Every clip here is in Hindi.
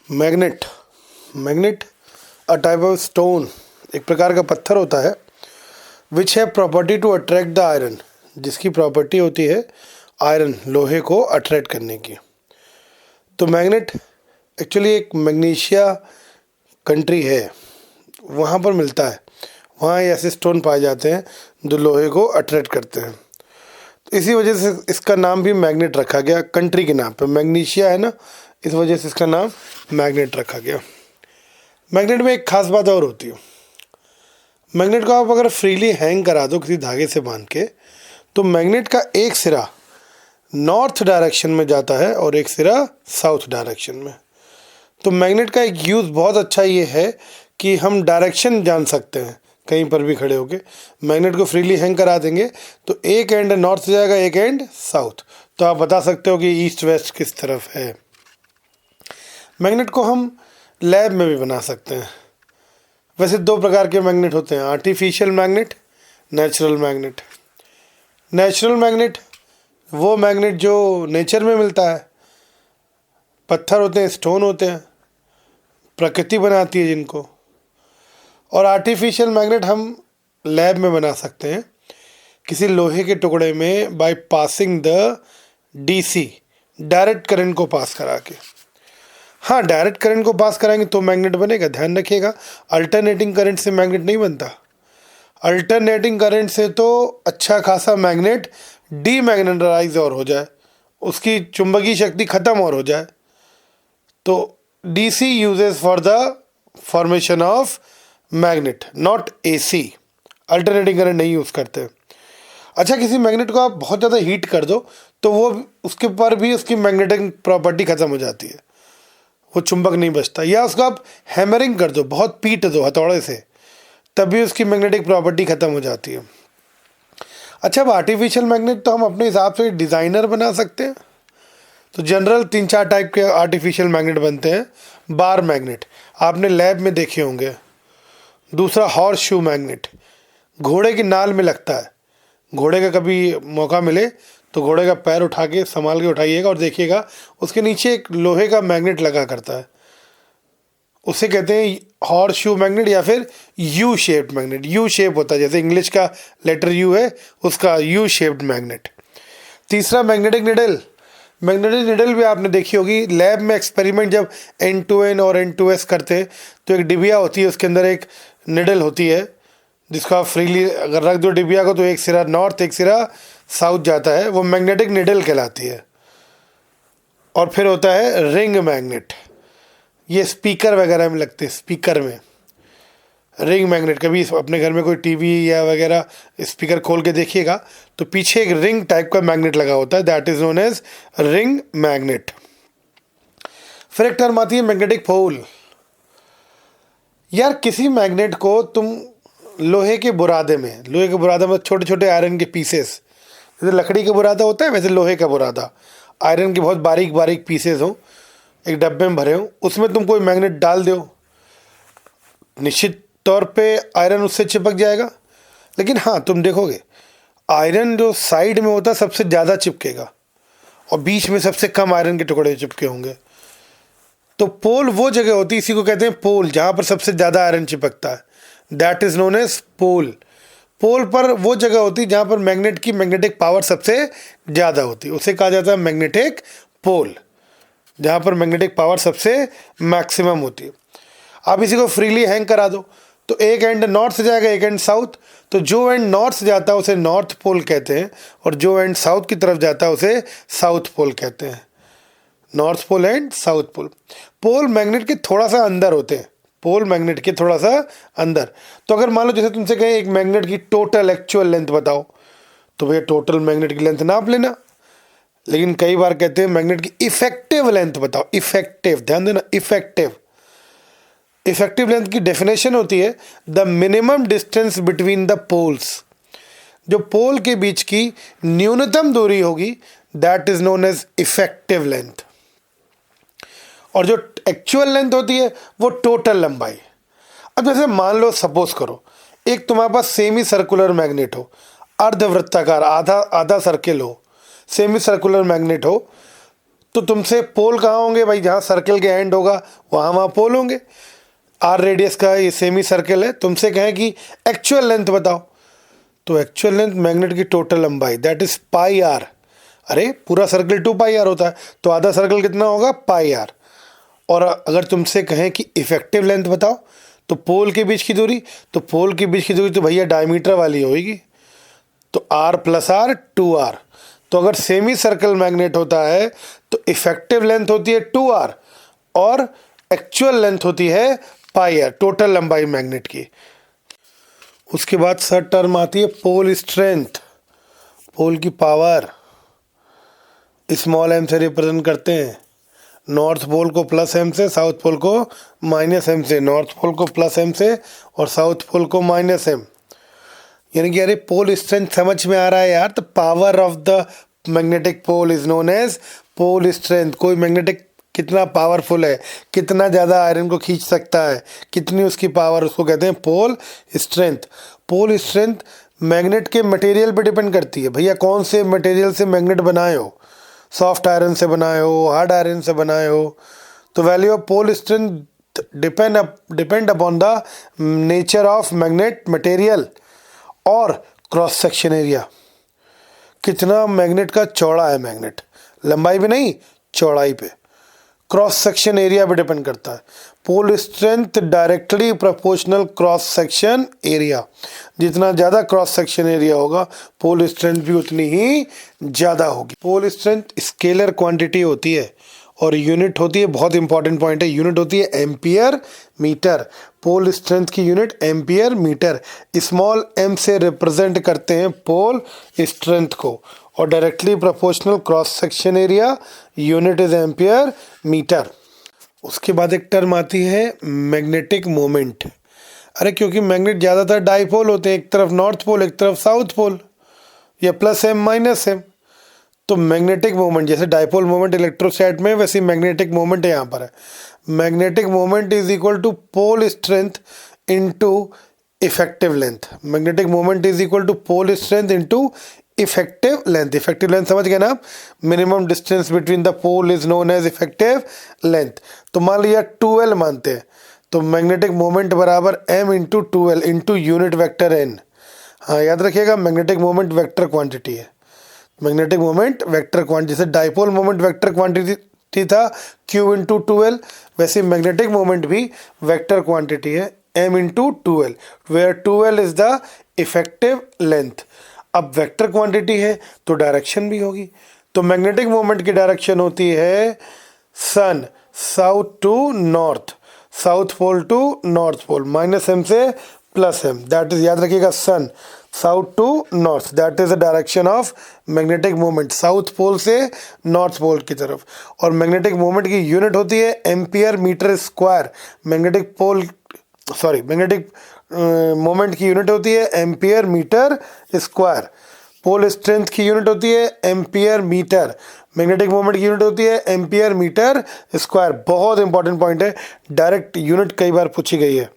Magnet magnet a type of stone, एक प्रकार का पत्थर होता है विच है property to attract the iron, जिसकी प्रॉपर्टी होती है आयरन, लोहे को अट्रैक्ट करने की। तो मैग्नेट एक्चुअली एक मैग्नीशिया कंट्री है, वहाँ पर मिलता है। वहाँ ऐसे स्टोन पाए जाते हैं जो लोहे को अट्रैक्ट करते हैं। तो इसी वजह से इसका नाम भी मैग्नेट रखा गया, कंट्री के नाम पे। मैग्नीशिया है ना, इस वजह से इसका नाम मैग्नेट रखा गया। मैग्नेट में एक खास बात और होती है, मैग्नेट को आप अगर फ्रीली हैंग करा दो किसी धागे से बांध के, तो मैग्नेट का एक सिरा नॉर्थ डायरेक्शन में जाता है और एक सिरा साउथ डायरेक्शन में। तो मैग्नेट का एक यूज़ बहुत अच्छा ये है कि हम डायरेक्शन जान सकते हैं कहीं पर भी खड़े होके। मैग्नेट को फ्रीली हैंग करा देंगे तो एक एंड नॉर्थ जाएगा, एक एंड साउथ, तो आप बता सकते हो कि ईस्ट वेस्ट किस तरफ है। मैग्नेट को हम लैब में भी बना सकते हैं। वैसे दो प्रकार के मैग्नेट होते हैं, artificial magnet, natural magnet. Natural magnet वो मैग्नेट जो नेचर में मिलता है, पत्थर होते हैं, स्टोन होते हैं, प्रकृति बनाती है जिनको। और आर्टिफिशियल मैग्नेट हम लैब में बना सकते हैं किसी लोहे के टुकड़े में by passing the DC, direct current को पास करा के। हाँ, डायरेक्ट करंट को पास कराएंगे तो मैग्नेट बनेगा, ध्यान रखिएगा। अल्टरनेटिंग करंट से मैग्नेट नहीं बनता। अल्टरनेटिंग करंट से तो अच्छा खासा मैग्नेट डीमैग्नेटाइज और हो जाए, उसकी चुंबकीय शक्ति ख़त्म और हो जाए। तो DC uses for the formation of magnet, not AC. Alternating current नहीं यूज़ करते। अच्छा, किसी मैग्नेट को आप बहुत ज़्यादा हीट कर दो तो वो उसके पर भी उसकी मैग्नेटिक प्रॉपर्टी ख़त्म हो जाती है, वो चुंबक नहीं बचता। या उसको आप हैमरिंग कर दो, बहुत पीट दो हथौड़े से, तब भी उसकी मैग्नेटिक प्रॉपर्टी ख़त्म हो जाती है। अच्छा, अब आर्टिफिशियल मैग्नेट तो हम अपने हिसाब से डिज़ाइनर बना सकते हैं। तो जनरल 3-4 टाइप के आर्टिफिशियल मैग्नेट बनते हैं। बार मैग्नेट आपने लैब में देखे होंगे। दूसरा हॉर्स शू मैग्नेट, घोड़े की नाल में लगता है। घोड़े का कभी मौका मिले तो घोड़े का पैर उठा के संभाल के उठाइएगा और देखिएगा उसके नीचे एक लोहे का मैग्नेट लगा करता है, उसे कहते हैं हॉर्स शू मैग्नेट या फिर U shaped magnet. U shape होता है, जैसे इंग्लिश का लेटर यू है, उसका यू शेप्ड मैग्नेट। तीसरा मैग्नेटिक निडल। मैग्नेटिक निडल भी आपने देखी होगी लैब में। एक्सपेरिमेंट जब N2N और N2S करते हैं तो एक डिबिया होती है, उसके अंदर एक निडल होती है जिसको आप फ्रीली अगर रख दो डिबिया को तो एक सिरा नॉर्थ एक सिरा साउथ जाता है, वो मैग्नेटिक निडल कहलाती है। और फिर होता है रिंग मैग्नेट, ये स्पीकर वगैरह में लगते हैं। स्पीकर में रिंग मैग्नेट, कभी अपने घर में कोई टीवी या वगैरह स्पीकर खोल के देखिएगा तो पीछे एक रिंग टाइप का मैग्नेट लगा होता है, that is known as ring magnet. फिर एक टर्म आती है मैग्नेटिक पोल। यार, किसी मैग्नेट को तुम लोहे के बुरादे में, लोहे के बुरादे में छोटे छोटे आयरन के पीसेस, जैसे लकड़ी का बुरादा होता है वैसे लोहे का बुरादा, आयरन के बहुत बारीक बारीक पीसेस हों, एक डब्बे में भरे हों, उसमें तुम कोई मैग्नेट डाल दो, निश्चित तौर पे आयरन उससे चिपक जाएगा। लेकिन हाँ, तुम देखोगे आयरन जो साइड में होता है सबसे ज़्यादा चिपकेगा और बीच में सबसे कम आयरन के टुकड़े चिपके होंगे। तो पोल वो जगह होती है, इसी को कहते हैं पोल, जहाँ पर सबसे ज़्यादा आयरन चिपकता है, दैट इज़ नोन एज पोल। पोल पर वो जगह होती है जहाँ पर मैग्नेट की मैग्नेटिक पावर सबसे ज़्यादा होती है, उसे कहा जाता है मैग्नेटिक पोल, जहाँ पर मैग्नेटिक पावर सबसे मैक्सिमम होती है। आप इसी को फ्रीली हैंग करा दो तो एक एंड नॉर्थ से जाएगा, एक एंड साउथ। तो जो एंड नॉर्थ से जाता है उसे नॉर्थ पोल कहते हैं और जो एंड साउथ की तरफ जाता है उसे साउथ पोल कहते हैं। North pole and south pole. Pole magnet के थोड़ा सा अंदर होते हैं, पोल मैग्नेट के थोड़ा सा अंदर। तो अगर मान लो जैसे तुमसे कहें एक मैग्नेट की टोटल एक्चुअल लेंथ बताओ, तो भैया टोटल मैग्नेट की लेंथ नाप लेना। लेकिन कई बार कहते हैं मैग्नेट की इफेक्टिव लेंथ बताओ। इफेक्टिव, ध्यान देना, इफेक्टिव। इफेक्टिव लेंथ की डेफिनेशन होती है the minimum distance between the poles. जो पोल के बीच की न्यूनतम दूरी होगी that is known as effective length. और जो एक्चुअल लेंथ होती है वो टोटल लंबाई। अब जैसे मान लो, सपोज करो एक तुम्हारे पास सेमी सर्कुलर मैग्नेट हो, अर्धवृत्ताकार, आधा आधा सर्किल हो, सेमी सर्कुलर मैग्नेट हो, तो तुमसे पोल कहाँ होंगे भाई? जहाँ सर्कल के एंड होगा वहाँ पोल होंगे। आर रेडियस का ये सेमी सर्कल है, तुमसे कहें कि एक्चुअल लेंथ बताओ, तो एक्चुअल लेंथ मैग्नेट की टोटल लंबाई दैट इज पाई आर। अरे पूरा सर्कल 2 पाई आर होता है, तो आधा सर्कल कितना होगा? पाई आर। और अगर तुमसे कहें कि इफेक्टिव लेंथ बताओ, तो पोल के बीच की दूरी, तो पोल के बीच की दूरी तो भैया डायमीटर वाली होगी, तो आर प्लस आर 2r। तो अगर सेमी सर्कल मैग्नेट होता है तो इफेक्टिव लेंथ होती है 2r और एक्चुअल लेंथ होती है पाई आर, टोटल लंबाई मैग्नेट की। उसके बाद थर्ड टर्म आती है पोल स्ट्रेंथ। पोल की पावर स्मॉल m से रिप्रेजेंट करते हैं। नॉर्थ पोल को प्लस m से, साउथ पोल को माइनस m से, नॉर्थ पोल को प्लस m से और साउथ पोल को माइनस m। यानी कि अरे पोल स्ट्रेंथ समझ में आ रहा है यार? तो power of the magnetic pole is known as pole strength. कोई मैग्नेटिक कितना पावरफुल है, कितना ज़्यादा आयरन को खींच सकता है, कितनी उसकी पावर, उसको कहते हैं pole strength. Pole strength magnet के मटेरियल पे डिपेंड करती है। भैया कौन से मटेरियल से मैग्नेट बनाए हो, सॉफ्ट आयरन से बनाए हो, हार्ड आयरन से बनाए हो, तो value of pole strength depend upon the nature of magnet material और क्रॉस सेक्शन एरिया। कितना मैग्नेट का चौड़ा है, मैग्नेट लंबाई पे नहीं चौड़ाई पे, क्रॉस सेक्शन एरिया पे डिपेंड करता है। Pole strength directly proportional cross section area. जितना ज़्यादा क्रॉस सेक्शन एरिया होगा पोल स्ट्रेंथ भी उतनी ही ज़्यादा होगी। पोल स्ट्रेंथ स्केलर क्वांटिटी होती है और यूनिट होती है, बहुत इंपॉर्टेंट पॉइंट है, यूनिट होती है एम्पियर मीटर। पोल स्ट्रेंथ की unit ampere metre. Small m से रिप्रेजेंट करते हैं पोल स्ट्रेंथ को और directly proportional cross section area, unit is ampere metre. उसके बाद एक टर्म आती है मैग्नेटिक मोमेंट। अरे क्योंकि मैग्नेट ज़्यादातर डाइपोल होते हैं, एक तरफ नॉर्थ पोल एक तरफ साउथ पोल, या प्लस m माइनस m। तो मैग्नेटिक मोमेंट जैसे डाइपोल मोमेंट इलेक्ट्रोस्टैट में, वैसे मैग्नेटिक मोमेंट यहाँ पर है। Magnetic moment is equal to pole strength into effective length. Magnetic moment is equal to pole strength into effective length. Effective length समझ गए ना आप? Minimum distance between the pole is known as effective length. तो मान लिया 2l मानते हैं, तो मैग्नेटिक मोमेंट बराबर m into 2l into unit vector n। हाँ याद रखिएगा, मैग्नेटिक मोमेंट वेक्टर क्वांटिटी है। मैग्नेटिक मोमेंट वेक्टर क्वांटिटी, जैसे डाइपोल मोमेंट वेक्टर क्वांटिटी था q इंटू 2l, वैसे मैग्नेटिक मोमेंट भी वेक्टर क्वांटिटी है m into 2l, where 2l is the effective length. अब वेक्टर क्वांटिटी है तो डायरेक्शन भी होगी, तो मैग्नेटिक मोमेंट की डायरेक्शन होती है सन south to north, south pole to north pole, minus m से प्लस m, दैट इज याद रखिएगा सन south to north, that is the direction of magnetic moment, south pole से नॉर्थ पोल की तरफ। और मैग्नेटिक मोमेंट की यूनिट होती है ampere metre square. Magnetic moment की यूनिट होती है ampere metre square. Pole strength की यूनिट होती है एम्पियर मीटर। मैग्नेटिक मोमेंट की यूनिट होती है एम्पियर मीटर स्क्वायर। बहुत इंपॉर्टेंट पॉइंट है, डायरेक्ट यूनिट कई बार पूछी गई है।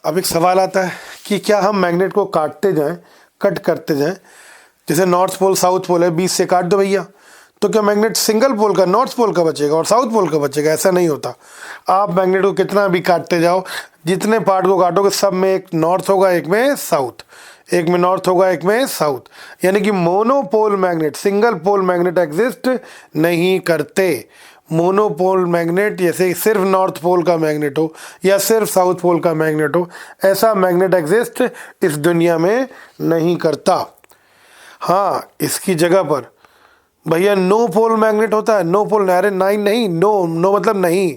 अब एक सवाल आता है कि क्या हम मैग्नेट को काटते जाएं, कट करते जाएं, जैसे नॉर्थ पोल साउथ पोल है, बीच से काट दो भैया, तो क्या मैग्नेट सिंगल पोल का नॉर्थ पोल का बचेगा और साउथ पोल का बचेगा? ऐसा नहीं होता। आप मैग्नेट को कितना भी काटते जाओ, जितने पार्ट को काटोगे सब में एक नॉर्थ होगा, एक में साउथ, एक में नॉर्थ होगा, एक में साउथ। यानी कि monopole magnet, single pole magnet exist नहीं करते। मोनोपोल मैग्नेट जैसे सिर्फ नॉर्थ पोल का मैग्नेट हो या सिर्फ साउथ पोल का मैग्नेट हो, ऐसा मैग्नेट एग्जिस्ट इस दुनिया में नहीं करता। हाँ, इसकी जगह पर भैया नो पोल मैग्नेट होता है। नो पोल, अरे नाइन नहीं, नो नो मतलब नहीं,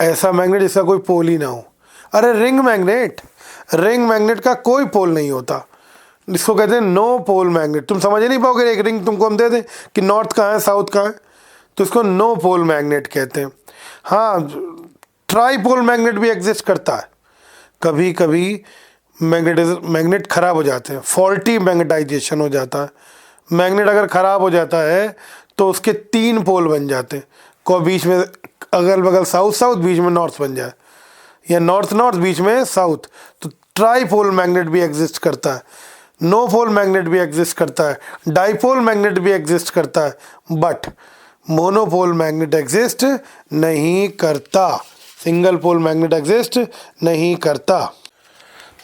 ऐसा मैग्नेट जिसका कोई पोल ही ना हो। अरे रिंग मैग्नेट, रिंग मैग्नेट का कोई पोल नहीं होता, इसको कहते हैं नो पोल मैग्नेट। तुम समझ ही नहीं पाओगे, एक रिंग तुमको हम दे दें कि नॉर्थ कहाँ है साउथ कहाँ है, तो इसको नो पोल मैग्नेट कहते हैं। हाँ, ट्राईपोल मैग्नेट भी एग्जिस्ट करता है। कभी कभी मैग्नेट खराब हो जाते हैं, फॉल्टी मैग्नेटाइजेशन हो जाता है। मैग्नेट अगर ख़राब हो जाता है तो उसके 3 पोल बन जाते हैं, को बीच में अगल बगल साउथ साउथ, बीच में नॉर्थ बन जाए, या नॉर्थ नॉर्थ बीच में साउथ, तो ट्राईपोल मैग्नेट भी एग्जिस्ट करता है। नो पोल मैग्नेट भी एग्जिस्ट करता है, डाइपोल मैग्नेट भी एग्जिस्ट करता है, बट मोनोपोल मैग्नेट एग्जिस्ट नहीं करता, सिंगल पोल मैग्नेट एग्जिस्ट नहीं करता।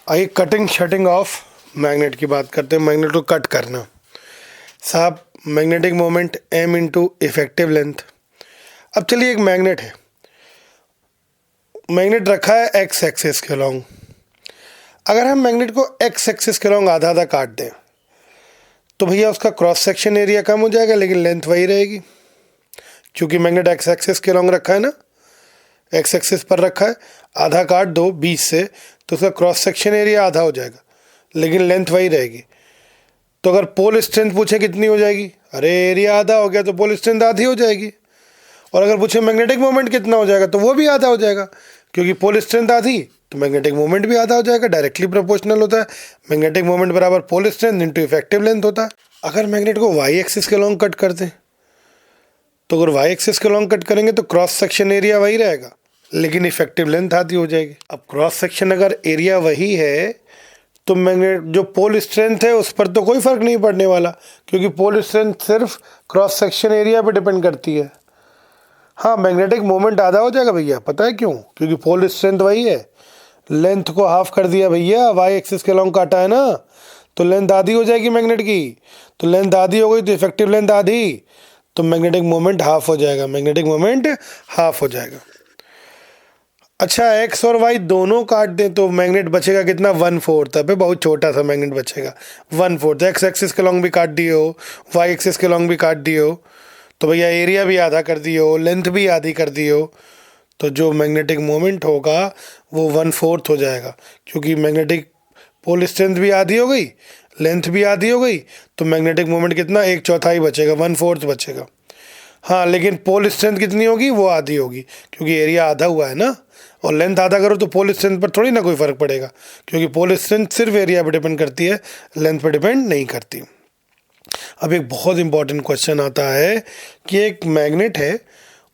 आइए कटिंग शटिंग ऑफ मैग्नेट की बात करते हैं। मैग्नेट को कट करना। साहब magnetic moment m into effective length. अब चलिए एक मैग्नेट है, मैग्नेट रखा है एक्स एक्सिस के लॉन्ग। अगर हम मैग्नेट को एक्स एक्सिस के लॉन्ग आधा आधा काट दें तो भैया उसका क्रॉस सेक्शन एरिया कम हो जाएगा लेकिन लेंथ वही रहेगी। क्योंकि मैग्नेट एक्स एक्सिस के लॉन्ग रखा है ना, एक्स एक्सिस पर रखा है, आधा काट दो 20 से तो उसका क्रॉस सेक्शन एरिया आधा हो जाएगा लेकिन लेंथ वही रहेगी। तो अगर पोल स्ट्रेंथ पूछे कितनी हो जाएगी, अरे एरिया आधा हो गया तो पोल स्ट्रेंथ आधी हो जाएगी। और अगर पूछे मैग्नेटिक मोमेंट कितना हो जाएगा तो वो भी आधा हो जाएगा, क्योंकि पोल स्ट्रेंथ आधी तो मैग्नेटिक मोमेंट भी आधा हो जाएगा। डायरेक्टली प्रोपोर्शनल होता है। मैग्नेटिक मोमेंट बराबर pole strength into effective length होता है। अगर मैग्नेट को वाई एक्सिस के लॉन्ग कट कर दें तो अगर वाई एक्सिस के लॉन्ग कट करेंगे तो क्रॉस सेक्शन एरिया वही रहेगा लेकिन इफेक्टिव लेंथ आधी हो जाएगी। अब क्रॉस सेक्शन अगर एरिया वही है तो मैग्नेट जो पोल स्ट्रेंथ है उस पर तो कोई फर्क नहीं पड़ने वाला, क्योंकि पोल स्ट्रेंथ सिर्फ क्रॉस सेक्शन एरिया पर डिपेंड करती है। हाँ, मैग्नेटिक मोमेंट आधा हो जाएगा भैया, पता है क्यों? क्योंकि पोल स्ट्रेंथ वही है। लेंथ को हाफ कर दिया भैया, वाई एक्सिस के लॉन्ग काटा है ना, तो लेंथ आधी हो जाएगी मैग्नेट की। तो लेंथ आधी हो गई तो इफेक्टिव लेंथ आधी, तो मैग्नेटिक मोमेंट हाफ हो जाएगा, मैग्नेटिक मोमेंट हाफ हो जाएगा। अच्छा, एक्स और वाई दोनों काट दें तो मैग्नेट बचेगा कितना? 1/4। अब बहुत छोटा सा मैग्नेट बचेगा 1/4। एक्स एक्सिस के लॉन्ग भी काट दिए हो, वाई एक्सिस के लॉन्ग भी काट दिए हो, तो भैया एरिया भी आधा कर दिए हो, लेंथ भी आधी कर दिए हो, तो जो मैग्नेटिक मोमेंट होगा वो 1/4 हो जाएगा। क्योंकि मैग्नेटिक पोल स्ट्रेंथ भी आधी हो गई, लेंथ भी आधी हो गई, तो मैग्नेटिक मोमेंट कितना? 1/4 बचेगा, 1/4 बचेगा। हाँ, लेकिन पोल स्ट्रेंथ कितनी होगी? वो आधी होगी, क्योंकि एरिया आधा हुआ है ना। और लेंथ आधा करो तो पोल स्ट्रेंथ पर थोड़ी ना कोई फ़र्क पड़ेगा, क्योंकि पोल स्ट्रेंथ सिर्फ एरिया पर डिपेंड करती है, लेंथ पर डिपेंड नहीं करती। अब एक बहुत इंपॉर्टेंट क्वेश्चन आता है कि एक मैग्नेट है,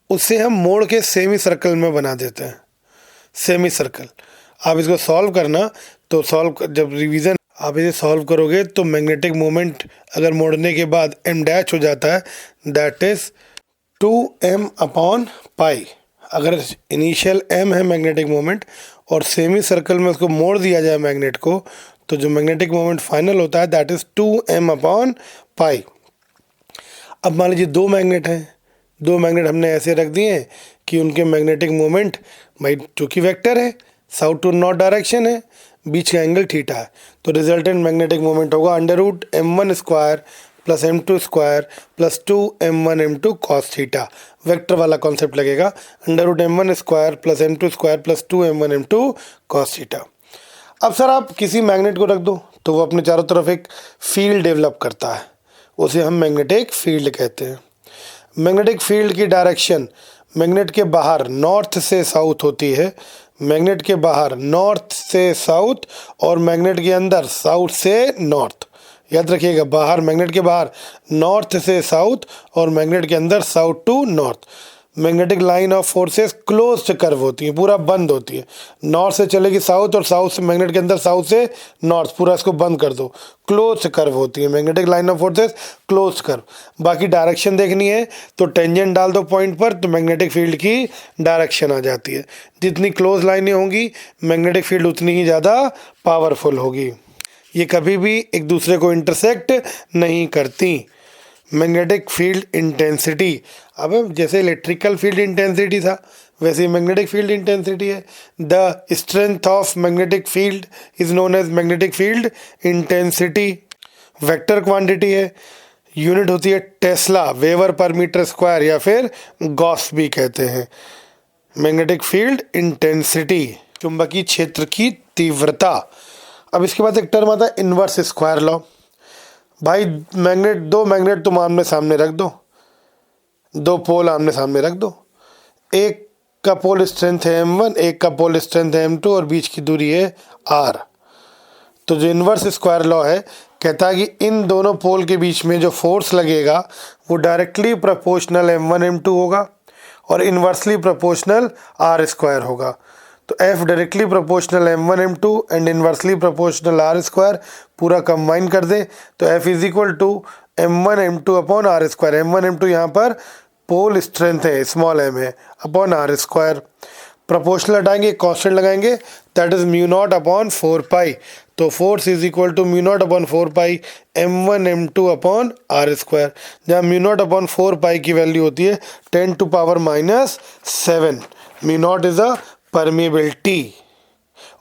उसे हम मोड़ के सेमी सर्कल में बना देते हैं। सेमी सर्कल, आप इसको सॉल्व करना, तो जब रिवीजन आप इसे सॉल्व करोगे तो मैग्नेटिक मोमेंट अगर मोड़ने के बाद m डैश हो जाता है, दैट इज 2m/π। अगर इनिशियल m है मैग्नेटिक मोमेंट और सेमी सर्कल में उसको मोड़ दिया जाए मैग्नेट को, तो जो मैग्नेटिक मोमेंट फाइनल होता है दैट इज 2m/π। अब मान लीजिए दो मैग्नेट हैं, दो मैग्नेट हमने ऐसे रख दिए हैं कि उनके मैग्नेटिक मोमेंट, भाई चूँकि वेक्टर है, साउथ टू नॉर्थ डायरेक्शन है, बीच का एंगल थीटा है, तो रिजल्टेंट मैग्नेटिक मोमेंट होगा √m1² + m2² + 2m1m2 cos theta. Vector वाला कॉन्सेप्ट लगेगा, √m1² + m2² + 2m1m2 cos theta. अब सर आप किसी मैग्नेट को रख दो तो वो अपने चारों तरफ एक फील्ड डेवलप करता है, उसे हम मैग्नेटिक फील्ड कहते हैं। मैग्नेटिक फील्ड की डायरेक्शन मैग्नेट के बाहर नॉर्थ से साउथ होती है, मैग्नेट के बाहर नॉर्थ से साउथ और मैग्नेट के अंदर साउथ से नॉर्थ। याद रखिएगा, बाहर मैग्नेट के बाहर नॉर्थ से साउथ और मैग्नेट के अंदर south to north. Magnetic line of forces closed curve होती है, पूरा बंद होती है। नॉर्थ से चलेगी साउथ और साउथ से मैग्नेट के अंदर साउथ से नॉर्थ, पूरा इसको बंद कर दो, क्लोज्ड कर्व होती है magnetic line of forces, closed curve. बाकी डायरेक्शन देखनी है तो टेंजेंट डाल दो पॉइंट पर, तो मैग्नेटिक फील्ड की डायरेक्शन आ जाती है। जितनी क्लोज लाइनें होंगी मैग्नेटिक फील्ड उतनी ही ज़्यादा पावरफुल होगी। ये कभी भी एक दूसरे को इंटरसेक्ट नहीं करती। मैग्नेटिक फील्ड इंटेंसिटी, अब जैसे इलेक्ट्रिकल फील्ड इंटेंसिटी था वैसे मैग्नेटिक फील्ड इंटेंसिटी है। The strength of magnetic field is known as magnetic field intensity. Vector quantity है, यूनिट होती है tesla, weber per metre square या फिर गॉस भी कहते हैं। मैग्नेटिक फील्ड इंटेंसिटी, चुंबकीय क्षेत्र की तीव्रता। अब इसके बाद एक टर्म आता है इन्वर्स स्क्वायर लॉ। भाई दो मैग्नेट तुम आमने सामने रख दो, दो पोल आमने सामने रख दो, एक का पोल स्ट्रेंथ है m1, एक का पोल स्ट्रेंथ है m2 और बीच की दूरी है r। तो जो इन्वर्स स्क्वायर लॉ है कहता है कि इन दोनों पोल के बीच में जो फोर्स लगेगा वो डायरेक्टली प्रोपोर्शनल m1 m2 होगा और इन्वर्सली प्रोपोर्शनल r² होगा। तो F directly proportional m1 m2 and inversely proportional r², पूरा कंबाइन कर दे तो F is equal to m1 m2 upon r²। m1 m2 यहाँ पर पोल स्ट्रेंथ है स्मॉल एम है अपॉन आर स्क्वायर, प्रोपोर्शनल हटाएंगे कांस्टेंट लगाएंगे that is mu naught upon 4 pi, तो force is equal to mu naught upon 4 pi m1 m2 upon r square, जहाँ म्यू नॉट अपॉन 4 पाई की वैल्यू होती है 10 to power -7। Mu naught is a permeability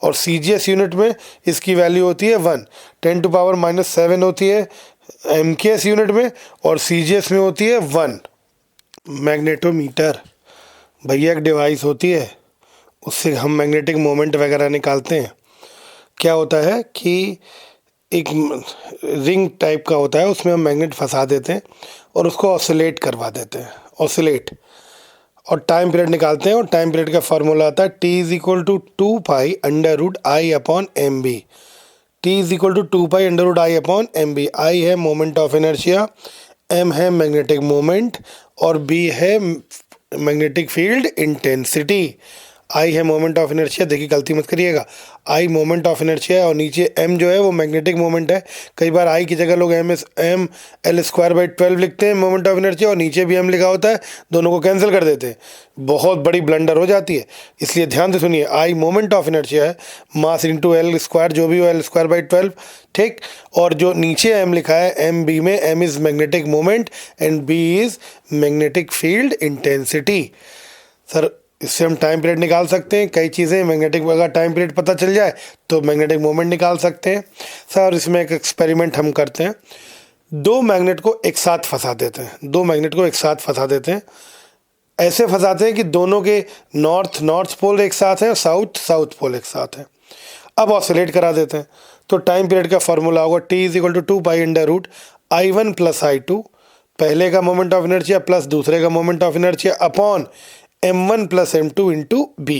और CGS यूनिट में इसकी वैल्यू होती है 1, 10 टू पावर -7 होती है MKS यूनिट में और CGS में होती है 1। मैग्नेटोमीटर भैया एक डिवाइस होती है, उससे हम मैग्नेटिक मोमेंट वगैरह निकालते हैं। क्या होता है कि एक रिंग टाइप का होता है, उसमें हम मैग्नेट फंसा देते हैं और उसको ऑसिलेट करवा देते हैं, ऑसिलेट, और टाइम पीरियड निकालते हैं और टाइम पीरियड का फार्मूला आता है T is equal to 2 pi under root I upon M B. T is equal to 2 pi under root I upon M B. I है मोमेंट ऑफ इनर्शिया, M है मैग्नेटिक मोमेंट और B है मैग्नेटिक फील्ड इंटेंसिटी। आई है मोमेंट ऑफ इनर्शिया, देखिए गलती मत करिएगा, आई मोमेंट ऑफ इनर्शिया है और नीचे M जो है वो मैग्नेटिक मोमेंट है। कई बार आई की जगह लोग M L स्क्वायर बाई 12 लिखते हैं मोमेंट ऑफ इनर्शिया और नीचे भी M लिखा होता है, दोनों को कैंसिल कर देते हैं, बहुत बड़ी ब्लंडर हो जाती है। इसलिए ध्यान से सुनिए, आई मोमेंट ऑफ इनर्शिया है, मास इंटू L स्क्वायर जो भी हो L स्क्वायर बाई 12, ठीक, और जो नीचे M लिखा है M B में M is magnetic moment and B is magnetic field intensity. Sir इससे हम टाइम पीरियड निकाल सकते हैं, कई चीज़ें मैग्नेटिक, अगर टाइम पीरियड पता चल जाए तो मैग्नेटिक मोमेंट निकाल सकते हैं। सर इसमें एक एक्सपेरिमेंट हम करते हैं, दो मैग्नेट को एक साथ फंसा देते हैं, दो मैग्नेट को एक साथ फंसा देते हैं, ऐसे फंसाते हैं कि दोनों के नॉर्थ पोल एक साथ हैं और साउथ पोल एक साथ हैं। अब ऑसिलेट करा देते हैं, तो टाइम पीरियड का फॉर्मूला होगा T is equal to 2 pi under root I1 plus I2, पहले का मोमेंट ऑफ इनर्शिया प्लस दूसरे का moment of inertia upon M1 plus M2 into B.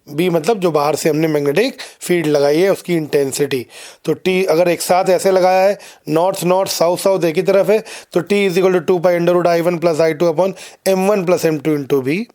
B मतलब जो बाहर से हमने मैग्नेटिक फील्ड लगाई है उसकी इंटेंसिटी। तो T अगर एक साथ ऐसे लगाया है, नॉर्थ साउथ एक ही तरफ है, तो T is equal to 2 pi under root I1 plus I2 upon M1 plus M2 into B.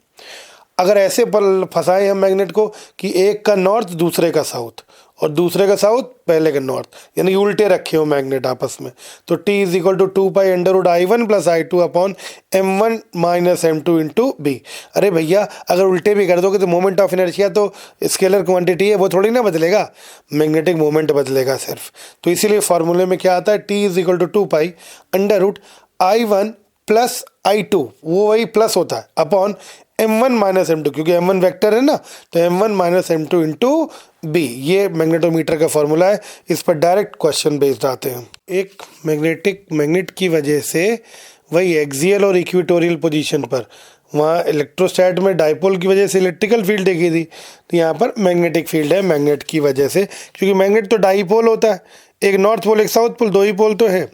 अगर ऐसे पर फंसाए हम मैग्नेट को कि एक का नॉर्थ दूसरे का साउथ और दूसरे का साउथ पहले का नॉर्थ, यानी कि उल्टे रखे हो मैग्नेट आपस में, तो T is equal to 2 pi under root I1 plus I2 upon M1 minus M2 into B. अरे भैया अगर उल्टे भी कर दोगे तो मोमेंट ऑफ इनर्शिया तो स्केलर क्वांटिटी है, वो थोड़ी ना बदलेगा, मैग्नेटिक मोमेंट बदलेगा सिर्फ। तो इसीलिए फार्मूले में क्या आता है, T is equal to 2 pi under root I1 plus I2, वो वही प्लस होता है, अपॉन M1 माइनस M2, क्योंकि M1 वेक्टर है ना, तो M1 minus M2 into B. ये मैग्नेटोमीटर का फॉर्मूला है, इस पर डायरेक्ट क्वेश्चन बेस्ड आते हैं। एक मैग्नेट की वजह से वही एक्सियल और इक्वेटोरियल पोजीशन पर, वहाँ इलेक्ट्रोस्टैट में डाइपोल की वजह से इलेक्ट्रिकल फील्ड देखी थी, तो यहाँ पर मैग्नेटिक फील्ड है मैग्नेट की वजह से, क्योंकि मैग्नेट तो डाइपोल होता है, एक नॉर्थ पोल एक साउथ पोल, दो ही पोल तो है।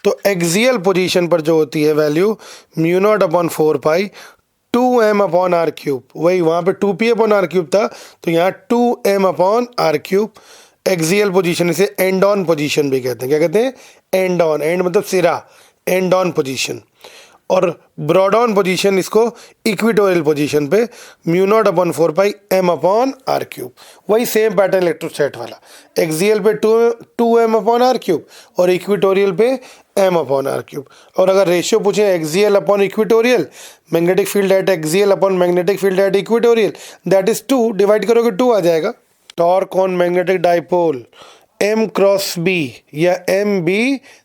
तो एक्सियल पोजीशन पर जो होती है value mu naught upon 4 pi 2m upon r cube, वही वहाँ पे 2p अपॉन आर क्यूब था, तो यहाँ 2m upon r cube. Axial position, इसे एंड ऑन पोजीशन भी कहते हैं। क्या कहते हैं? एंड ऑन, एंड मतलब सिरा, एंड ऑन पोजीशन। और ब्रॉड ऑन पोजीशन इसको इक्वेटोरियल पोजीशन पे mu naught upon 4 pi m upon r cube, वही सेम पैटर्न इलेक्ट्रोस्टैट वाला। एक्सियल पे 2m अपॉन आर क्यूब और इक्वेटोरियल पे m अपॉन आर क्यूब। और अगर रेशियो पूछे axial upon equatorial, magnetic field at axial upon magnetic field at equatorial, that is 2, divide करोगे 2 आ जाएगा। Torque on magnetic dipole M cross B या MB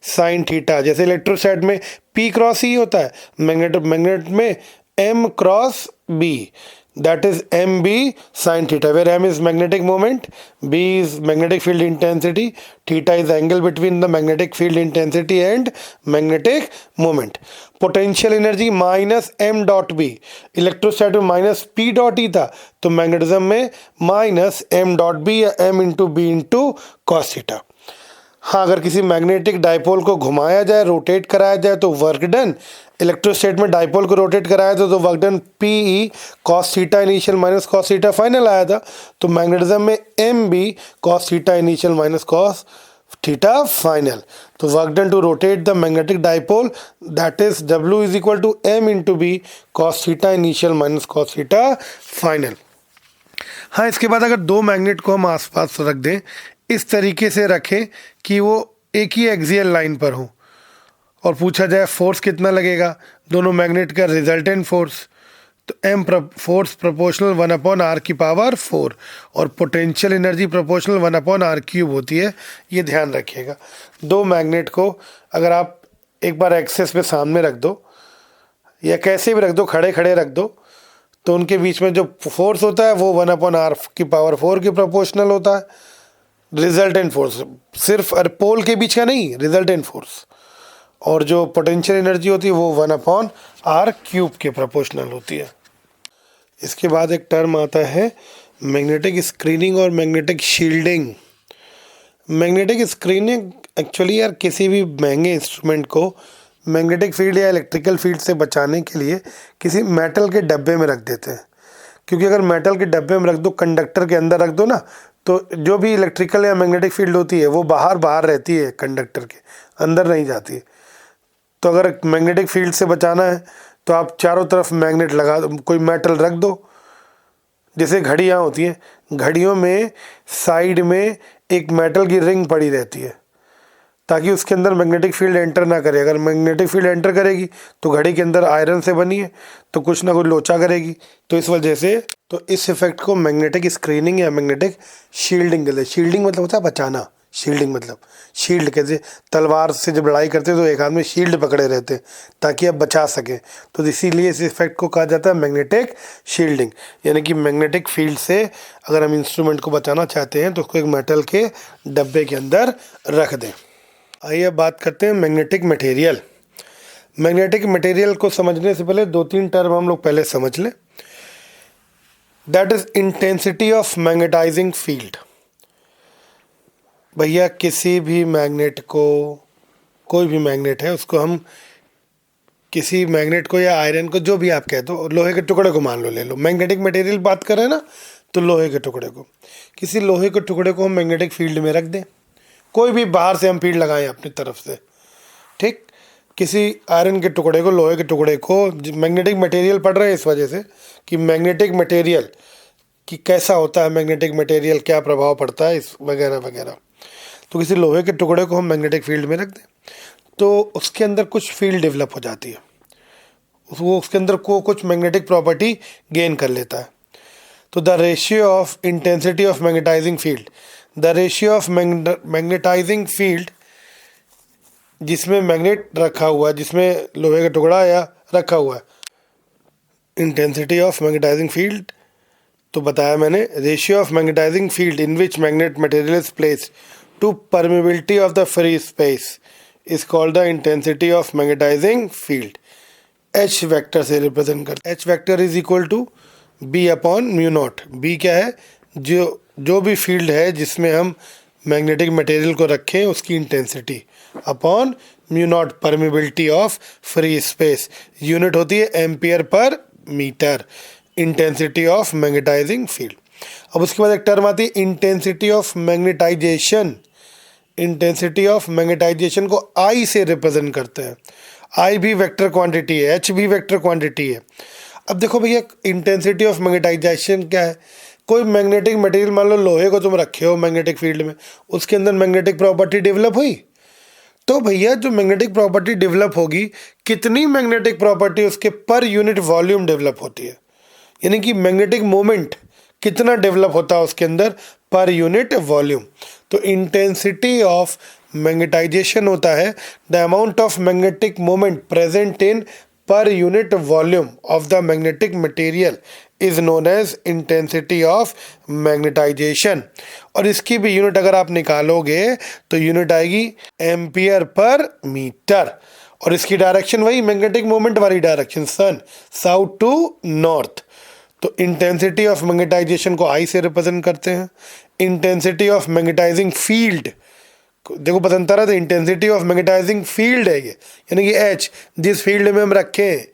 साइन थीटा, जैसे इलेक्ट्रोस्टैट में P क्रॉस E होता है, मैग्नेट में M cross B, that is MB sin theta, where M is magnetic moment, B is magnetic field intensity, theta is the angle between the magnetic field intensity and magnetic moment. Potential energy minus M dot B, इलेक्ट्रोस्टैट में माइनस P डॉट E था, तो मैग्नेटिज्म में माइनस M डॉट B या M into B into cos theta. हाँ, अगर किसी मैग्नेटिक डाइपोल को घुमाया जाए, रोटेट कराया जाए, तो वर्क डन, इलेक्ट्रोस्टैट में डाइपोल को रोटेट कराया था तो work done PE cos theta initial minus cos theta final आया था। तो मैग्नेटिज्म में MB cos theta initial minus cos theta final. तो work done to rotate the magnetic dipole, that is W is equal to M into B cos theta initial minus cos theta final. हाँ, इसके बाद अगर दो मैग्नेट को हम आसपास रख दें, इस तरीके से रखें कि वो एक ही एक्सियल लाइन पर हो, और पूछा जाए फोर्स कितना लगेगा, दोनों मैग्नेट का रिजल्टेंट फोर्स, तो एम फोर्स प्रोपोर्शनल 1/r की पावर 4 और potential energy proportional 1/r cube होती है। ये ध्यान रखिएगा। दो मैग्नेट को अगर आप एक बार एक्सेस पे सामने रख दो या कैसे भी रख दो, खड़े खड़े रख दो, तो उनके बीच में जो फोर्स होता है वो 1/r की पावर 4 की प्रोपोर्शनल होता है। रिजल्टेंट फोर्स सिर्फ पोल के बीच का नहीं, रिजल्टेंट फोर्स। और जो पोटेंशियल एनर्जी होती है वो 1/r क्यूब के प्रोपोर्शनल होती है। इसके बाद एक टर्म आता है मैग्नेटिक स्क्रीनिंग और magnetic shielding. Magnetic screening actually यार किसी भी महंगे इंस्ट्रूमेंट को मैग्नेटिक फील्ड या इलेक्ट्रिकल फील्ड से बचाने के लिए किसी मेटल के डब्बे में रख देते हैं। क्योंकि अगर मेटल के डब्बे में रख दो, कंडक्टर के अंदर रख दो ना, तो जो भी इलेक्ट्रिकल या मैग्नेटिक फील्ड होती है वो बाहर रहती है, कंडक्टर के अंदर नहीं जाती है। तो अगर मैग्नेटिक फील्ड से बचाना है तो आप चारों तरफ मैग्नेट लगा दो, कोई मेटल रख दो। जैसे घड़ियाँ होती हैं, घड़ियों में साइड में एक मेटल की रिंग पड़ी रहती है ताकि उसके अंदर मैग्नेटिक फील्ड एंटर ना करे। अगर मैग्नेटिक फील्ड एंटर करेगी तो घड़ी के अंदर आयरन से बनी है तो कुछ ना कुछ लोचा करेगी, तो इस वजह से तो इस इफेक्ट को मैग्नेटिक स्क्रीनिंग या मैग्नेटिक शील्डिंग कहते हैं। शील्डिंग मतलब होता है बचाना, शील्डिंग मतलब शील्ड, कैसे तलवार से जब लड़ाई करते हैं तो एक हाथ में शील्ड पकड़े रहते हैं ताकि आप बचा सकें, तो इसीलिए इस इफेक्ट को कहा जाता है मैग्नेटिक शील्डिंग। यानी कि मैग्नेटिक फील्ड से अगर हम इंस्ट्रूमेंट को बचाना चाहते हैं तो उसको एक मेटल के डब्बे के अंदर रख दें। आइए अब बात करते हैं मैग्नेटिक मटेरियल। मैग्नेटिक मटेरियल को समझने से पहले 2-3 टर्म हम लोग पहले समझ लें। That is intensity of magnetising field. भैया किसी भी मैग्नेट को, कोई भी मैग्नेट है उसको हम, किसी मैग्नेट को या आयरन को, जो भी आप कहते हो, लोहे के टुकड़े को मान लो, ले लो, मैग्नेटिक मटेरियल बात कर रहे हैं ना, तो लोहे के टुकड़े को, किसी लोहे के टुकड़े को हम मैग्नेटिक फील्ड में रख दें, कोई भी बाहर से हम फील्ड लगाएं अपनी तरफ से, ठीक। किसी आयरन के टुकड़े को, लोहे के टुकड़े को, मैग्नेटिक मटेरियल पढ़ रहे हैं इस वजह से कि मैग्नेटिक मटेरियल कि कैसा होता है मैग्नेटिक मटेरियल, क्या प्रभाव पड़ता है इस वगैरह वगैरह। तो किसी लोहे के टुकड़े को हम मैग्नेटिक फील्ड में रख दें तो उसके अंदर कुछ फील्ड डेवलप हो जाती है, वो उसके अंदर को कुछ मैग्नेटिक प्रॉपर्टी गेन कर लेता है। तो the ratio of intensity of magnetising field, the ratio of magnetising field, जिसमें मैग्नेट रखा हुआ है, जिसमें लोहे का टुकड़ा या रखा हुआ है, इंटेंसिटी ऑफ मैग्नेटाइजिंग फील्ड तो बताया मैंने, ratio of magnetising field in which magnet material is placed to permeability of the free space is called the intensity of magnetising field. H vector से रिप्रेजेंट कर, H vector is equal to B upon mu naught. B क्या है, जो भी फील्ड है जिसमें हम मैग्नेटिक मटेरियल को रखें उसकी intensity upon mu naught permeability of free space, unit होती है ampere per metre, intensity of magnetising field. अब उसके बाद एक टर्म आती है intensity of magnetisation. Intensity of magnetisation को आई से रिप्रेजेंट करते हैं। आई भी वेक्टर क्वांटिटी है, एच भी वेक्टर क्वांटिटी है। अब देखो भैया इंटेंसिटी ऑफ मैग्नेटाइजेशन क्या है, कोई मैग्नेटिक मटेरियल मान लो लोहे को तुम रखे हो मैग्नेटिक फील्ड में, उसके अंदर मैग्नेटिक प्रॉपर्टी डेवलप हुई, तो भैया जो मैग्नेटिक प्रॉपर्टी डेवलप होगी, कितनी मैग्नेटिक प्रॉपर्टी उसके पर यूनिट वॉल्यूम डेवलप होती है, यानी कि मैग्नेटिक मोमेंट कितना डेवलप होता है उसके अंदर पर यूनिट वॉल्यूम। तो इंटेंसिटी ऑफ मैग्नेटाइजेशन होता है the amount of magnetic moment present in per unit volume of the magnetic material is known as intensity of magnetisation. और इसकी भी यूनिट अगर आप निकालोगे तो यूनिट आएगी एम्पियर पर मीटर, और इसकी डायरेक्शन वही मैग्नेटिक मोमेंट वाली डायरेक्शन, सन साउथ टू नॉर्थ। तो इंटेंसिटी ऑफ मैग्नेटाइजेशन को आई से रिप्रेजेंट करते हैं। इंटेंसिटी ऑफ मैग्नेटाइजिंग फील्ड, देखो बतंता तो इंटेंसिटी ऑफ मैग्नेटाइजिंग फील्ड है ये, यानी कि एच जिस फील्ड में हम रखें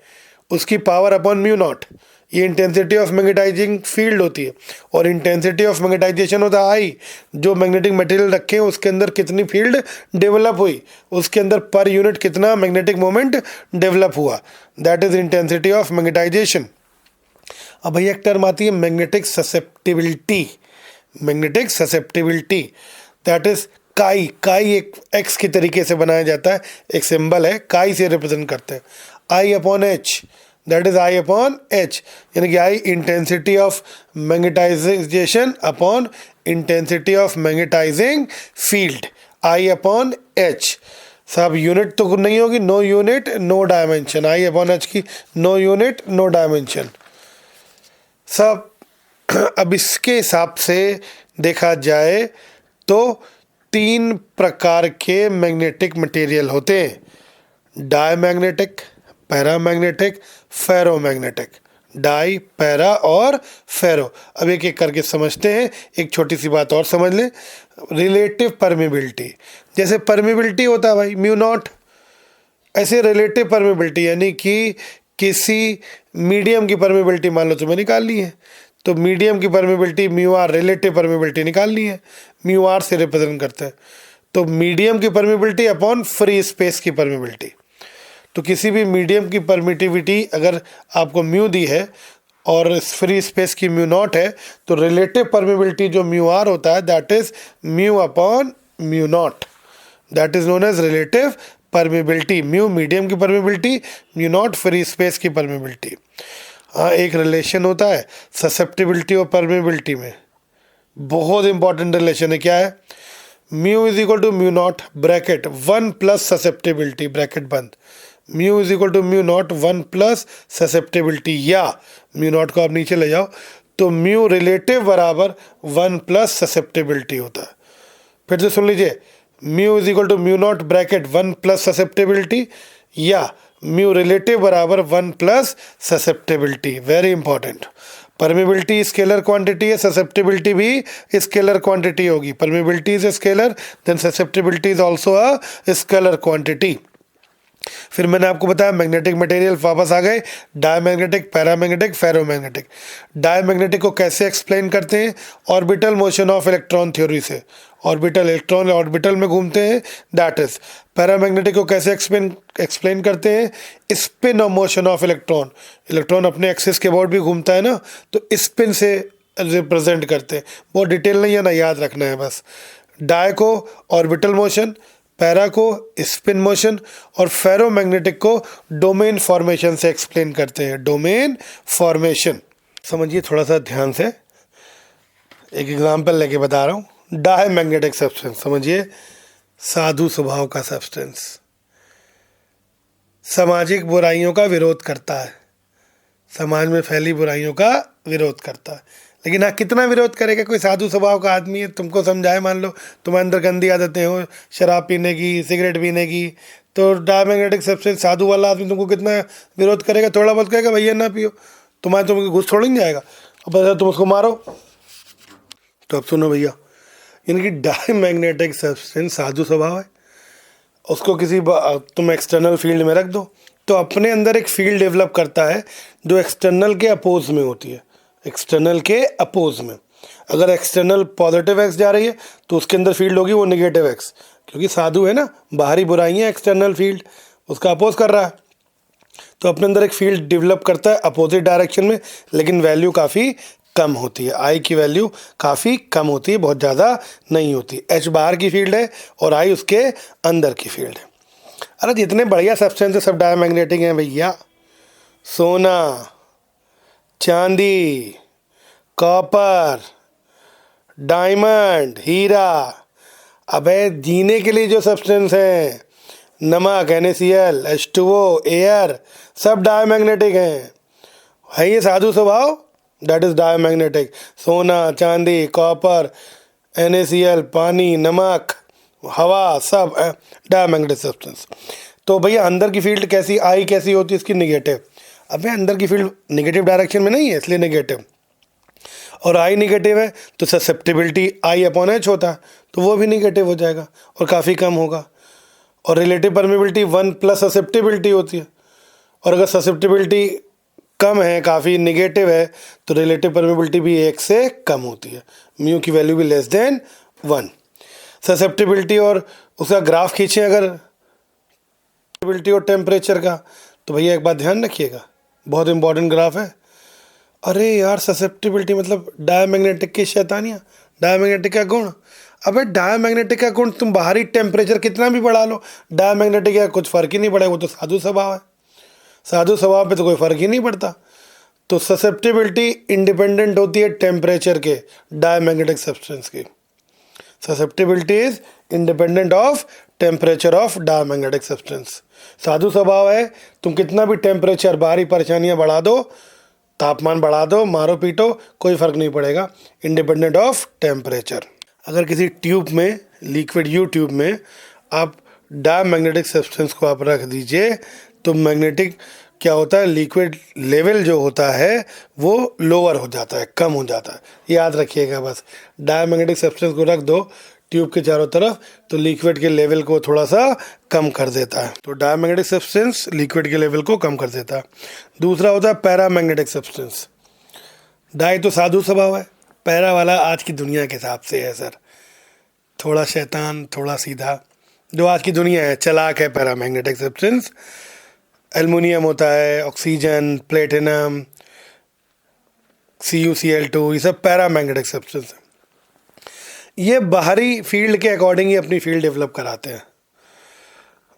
उसकी पावर अपॉन म्यू नॉट, ये इंटेंसिटी ऑफ मैग्नेटाइजिंग फील्ड होती है। और इंटेंसिटी ऑफ मैग्नेटाइजेशन होता है आई, जो मैग्नेटिक मटेरियल रखे उसके अंदर कितनी फील्ड डेवलप हुई, उसके अंदर पर यूनिट कितना मैग्नेटिक मोमेंट डेवलप हुआ, that is intensity of magnetisation. अब भैया एक टर्म आती है magnetic susceptibility. Magnetic susceptibility that is काई। काई एक एक्स के तरीके से बनाया जाता है, एक सिंबल है, काई से रिप्रेजेंट करते हैं। I upon H, that is I upon H, यानी कि I intensity of magnetisation upon intensity of magnetising field, I upon H. साहब यूनिट तो नहीं होगी, no unit no dimension, I upon H की नो यूनिट नो डायमेंशन। सब अब इसके हिसाब से देखा जाए तो 3 प्रकार के मैग्नेटिक मटेरियल होते हैं, diamagnetic, paramagnetic, ferromagnetic. Dia, para और फेरो। अब एक एक करके समझते हैं। एक छोटी सी बात और समझ लें, रिलेटिव परमेबिलिटी। जैसे परमेबिलिटी होता है भाई म्यू नॉट, ऐसे रिलेटिव परमेबिलिटी यानी कि किसी मीडियम की परमेबिलिटी मान लो तुम्हें निकालनी है, तो मीडियम की permeability mu R, relative permeability निकालनी है, म्यू आर से रिप्रेजेंट करते हैं। तो मीडियम की परमेबिलिटी अपॉन फ्री स्पेस की परमेबिलिटी। तो किसी भी मीडियम की परमिटिविटी अगर आपको म्यू दी है और फ्री स्पेस की म्यू नॉट है, तो रिलेटिव परमेबिलिटी जो म्यू आर होता है that is mu upon mu naught, that is known as relative permeability. Mu medium की permeability, mu naught free space की परमेबिलिटी। हाँ, एक रिलेशन होता है ससेप्टिबिलिटी और परमेबिलिटी में, बहुत इंपॉर्टेंट रिलेशन है। क्या है? Mu is equal to mu naught bracket 1 plus susceptibility bracket बंद, mu is equal to mu naught 1 plus susceptibility, या म्यू नॉट को आप नीचे ले जाओ तो म्यू रिलेटिव बराबर 1 प्लस ससेप्टिबिलिटी होता है। फिर से सुन लीजिए, mu is equal to mu naught bracket 1 plus susceptibility, या म्यू रिलेटिव बराबर 1 plus susceptibility. Very important. Permeability scalar quantity है, ससेप्टिबिलिटी भी स्केलर क्वांटिटी होगी। Permeability is scalar, then susceptibility is also a scalar quantity. फिर मैंने आपको बताया मैग्नेटिक मटेरियल, वापस आ गए डायमैग्नेटिक, पैरामैग्नेटिक, फेरोमैग्नेटिक। डायमैग्नेटिक को कैसे एक्सप्लेन करते हैं? Orbital motion of electron theory से, ऑर्बिटल, इलेक्ट्रॉन ऑर्बिटल में घूमते हैं, दैट इज। पैरामैग्नेटिक को कैसे एक्सप्लेन करते हैं? Spin off motion of electron, electron अपने एक्सिस के अबाउट भी घूमता है ना, तो स्पिन से रिप्रेजेंट करते हैं। बहुत डिटेल नहीं है ना, याद रखना है बस। डाय को ऑर्बिटल मोशन, पैरा को स्पिन मोशन, और फेरोमैग्नेटिक को डोमेन फॉर्मेशन से एक्सप्लेन करते हैं, डोमेन फॉर्मेशन। समझिए थोड़ा सा ध्यान से, एक एग्जांपल लेके बता रहा हूँ। डायमैग्नेटिक सब्सटेंस समझिए, साधु स्वभाव का सब्सटेंस, सामाजिक बुराइयों का विरोध करता है, समाज में फैली बुराइयों का विरोध करता है। लेकिन हाँ, कितना विरोध करेगा? कोई साधु स्वभाव का आदमी है, तुमको समझाए, मान लो तुम्हारे अंदर गंदी आदतें हो, शराब पीने की, सिगरेट पीने की, तो डायमैग्नेटिक सब्सटेंस साधु वाला आदमी तुमको कितना विरोध करेगा? थोड़ा बहुत कहेगा भैया ना पियो, तुम्हारे तुमको घुस थोड़ी नहीं जाएगा, अब तुम उसको मारो। तो अब सुनो भैया, यानी कि डायमैग्नेटिक सब्सटेंस साधु स्वभाव है, उसको किसी तुम एक्सटर्नल फील्ड में रख दो तो अपने अंदर एक फील्ड डेवलप करता है जो एक्सटर्नल के अपोज में होती है, एक्सटर्नल के अपोज में। अगर एक्सटर्नल पॉजिटिव एक्स जा रही है तो उसके अंदर फील्ड होगी वो नेगेटिव एक्स, क्योंकि साधु है ना, बाहरी बुराइयाँ, एक्सटर्नल फील्ड उसका अपोज कर रहा है, तो अपने अंदर एक फील्ड डेवलप करता है अपोजिट डायरेक्शन में, लेकिन वैल्यू काफ़ी कम होती है, आई की वैल्यू काफ़ी कम होती है, बहुत ज़्यादा नहीं होती। एच बाहर की फील्ड है और आई उसके अंदर की फील्ड है। अरे जितने बढ़िया सब्सटेंस है सब डायमैग्नेटिक हैं भैया, सोना, चांदी, कॉपर, डायमंड, हीरा। अबे जीने के लिए जो सब्सटेंस हैं, नमक, NaCl, H2O, एयर, सब डायमैग्नेटिक हैं। है ये साधु स्वभाव? That is diamagnetic. सोना, चांदी, कॉपर, NaCl, पानी, नमक, हवा, सब डायमैग्नेटिक सब्सटेंस। तो भैया अंदर की फील्ड कैसी, आई कैसी होती है इसकी? निगेटिव। अबे अंदर की फील्ड निगेटिव डायरेक्शन में नहीं है, इसलिए निगेटिव, और आई निगेटिव है तो ससेप्टिबिलिटी आई अपॉन एच होता है, तो वो भी निगेटिव हो जाएगा और काफ़ी कम होगा। और रिलेटिव परमेबिलिटी 1 प्लस ससेप्टिबिलिटी होती है, और अगर ससेप्टिबिलिटी कम है, काफ़ी निगेटिव है, तो रिलेटिव परमेबिलिटी भी 1 से कम होती है, म्यू की वैल्यू भी लेस देन 1। ससेप्टिबिलिटी और उसका ग्राफ खींचें अगर ससेप्टिबिलिटी और टेम्परेचर का, तो भैया एक बात ध्यान रखिएगा, बहुत इंपॉर्टेंट ग्राफ है। अरे यार ससेप्टिबिलिटी मतलब डायमैग्नेटिक की शैतानियाँ, डायमैग्नेटिक का गुण। अबे डायमैग्नेटिक का गुण तुम बाहरी टेम्परेचर कितना भी बढ़ा लो, डायमैग्नेटिक का कुछ फ़र्क ही नहीं पड़ेगा, वो तो साधु स्वभाव है। साधु स्वभाव पे तो कोई फ़र्क ही नहीं पड़ता। तो ससेप्टिबिलिटी इंडिपेंडेंट होती है टेम्परेचर के, डायमैग्नेटिक सब्सटेंस की। Susceptibility is independent of temperature of diamagnetic substance. साधु स्वभाव है, तुम कितना भी टेम्परेचर, बाहरी परेशानियां बढ़ा दो, तापमान बढ़ा दो, मारो पीटो, कोई फ़र्क नहीं पड़ेगा, इंडिपेंडेंट ऑफ टेम्परेचर। अगर किसी ट्यूब में, लिक्विड यू ट्यूब में आप डायमैग्नेटिक सब्सटेंस को आप रख दीजिए तो मैग्नेटिक क्या होता है, लिक्विड लेवल जो होता है वो लोअर हो जाता है, कम हो जाता है। याद रखिएगा बस, डायमैग्नेटिक सब्सटेंस को रख दो ट्यूब के चारों तरफ तो लिक्विड के लेवल को थोड़ा सा कम कर देता है। तो डायमैग्नेटिक सब्सटेंस लिक्विड के लेवल को कम कर देता है। दूसरा होता है पैरामैग्नेटिक सब्सटेंस। डाई तो साधु स्वभाव है, पैरा वाला आज की दुनिया के हिसाब से है सर, थोड़ा शैतान, थोड़ा सीधा, जो आज की दुनिया है, चालाक है पैरामैग्नेटिक सब्सटेंस। एल्युमिनियम होता है, ऑक्सीजन, प्लेटिनम, CuCl2, ये सब पैरामैग्नेटिक सब्सटेंस है। ये बाहरी फील्ड के अकॉर्डिंग ही अपनी फील्ड डेवलप कराते हैं।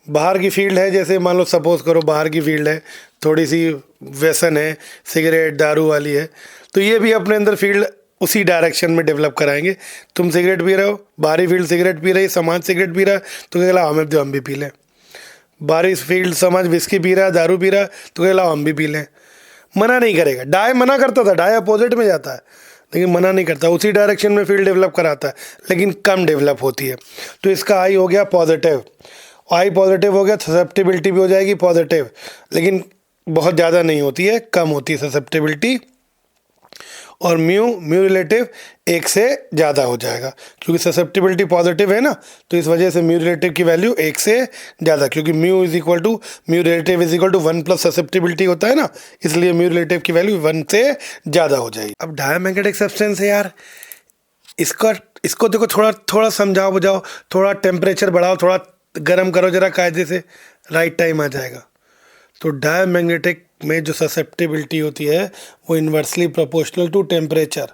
बाहर की फील्ड है, जैसे मान लो सपोज करो बाहर की फील्ड है, थोड़ी सी व्यसन है, सिगरेट दारू वाली है, तो ये भी अपने अंदर फील्ड उसी डायरेक्शन में डेवलप कराएंगे। तुम सिगरेट पी रहे हो, बाहरी फील्ड सिगरेट पी रही, समाज सिगरेट पी रहा है, तो कहला हमें तो हम भी पी लें। बाहरी फील्ड समाज विस्की पी रहा है, दारू पी रहा है, तो कहला हम भी पी लें। मना नहीं करेगा। डाई मना करता था, डाई अपोजिट में जाता है, लेकिन मना नहीं करता, उसी डायरेक्शन में फील्ड डेवलप कराता है, लेकिन कम डेवलप होती है। तो इसका आई हो गया पॉजिटिव, आई पॉजिटिव हो गया, ससेप्टिबिलिटी भी हो जाएगी पॉजिटिव, लेकिन बहुत ज़्यादा नहीं होती है, कम होती है ससेप्टिबिलिटी। और म्यू रिलेटिव 1 से ज़्यादा हो जाएगा, क्योंकि ससेप्टिबिलिटी पॉजिटिव है ना, तो इस वजह से म्यू रिलेटिव की वैल्यू 1 से ज़्यादा, क्योंकि mu relative is equal to 1 plus susceptibility होता है ना, इसलिए म्यू रिलेटिव की वैल्यू 1 से ज़्यादा हो जाएगी। अब डायमैग्नेटिक सब्सटेंस है यार, इसको देखो, थोड़ा समझाओ बुझाओ, थोड़ा टेम्परेचर बढ़ाओ, थोड़ा गर्म करो जरा कायदे से, राइट टाइम आ जाएगा। तो डायमैग्नेटिक में जो ससेप्टिबिलिटी होती है वो inversely proportional to temperature.